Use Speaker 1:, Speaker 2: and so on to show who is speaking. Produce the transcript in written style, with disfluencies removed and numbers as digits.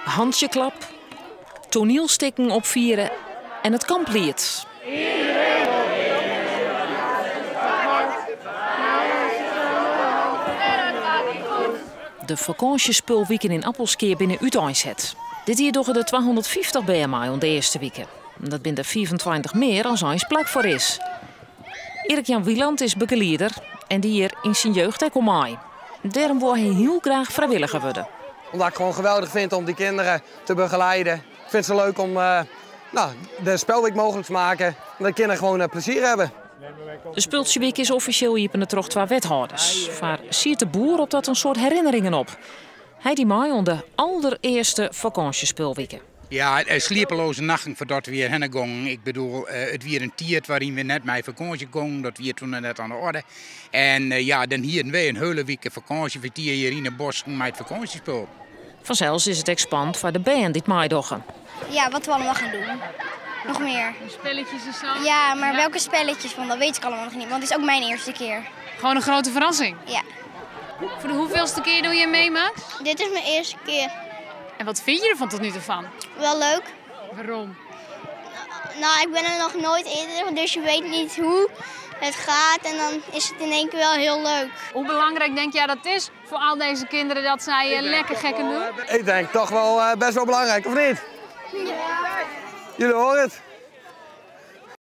Speaker 1: handjeklap, toneelstikken opvieren en het kamplied. De vakantiespulweken in Appelskeer binnen Uiteindset. Dit hier doggen de 250 BMI om de eerste weken. Dat binnen 24 meer als eens plak voor is. Erik-Jan Wieland is begeleider en die hier in zijn jeugd ook omai. Daarom wil hij heel graag vrijwilliger worden.
Speaker 2: Omdat ik gewoon geweldig vind om die kinderen te begeleiden. Ik vind het zo leuk om de spelweek mogelijk te maken. Dat de kinderen gewoon plezier hebben.
Speaker 1: De Spultjeweek is officieel hier in de trocht waar wethouders. Waar ziet de boer op dat een soort herinneringen op. Hij die maai onder de allereerste vakantiespulweken.
Speaker 3: Ja, sliepeloze nachten voordat we hier heen gingen. Ik bedoel, het weer een tiert waarin we net met vakantie gingen. Dat weer toen net aan de orde. En dan hier weer een hele week vakantie voor hier in het bos met vakantiespul.
Speaker 1: Vanzelfs is het expand voor de band dit maaidoggen.
Speaker 4: Ja, wat we allemaal gaan doen. Nog meer.
Speaker 5: Spelletjes en zo?
Speaker 4: Ja, maar welke spelletjes? Want dat weet ik allemaal nog niet. Want het is ook mijn eerste keer.
Speaker 5: Gewoon een grote verrassing?
Speaker 4: Ja.
Speaker 5: Voor de hoeveelste keer doe je mee, Max?
Speaker 4: Dit is mijn eerste keer.
Speaker 5: En wat vind je ervan tot nu toe van?
Speaker 4: Wel leuk.
Speaker 5: Waarom?
Speaker 4: Nou, ik ben er nog nooit eerder, dus je weet niet hoe het gaat. En dan is het in één keer wel heel leuk.
Speaker 5: Hoe belangrijk denk jij dat het is voor al deze kinderen dat zij lekker gekken doen?
Speaker 2: Ik denk toch wel best wel belangrijk, of niet?
Speaker 4: Ja.
Speaker 2: Jullie horen het.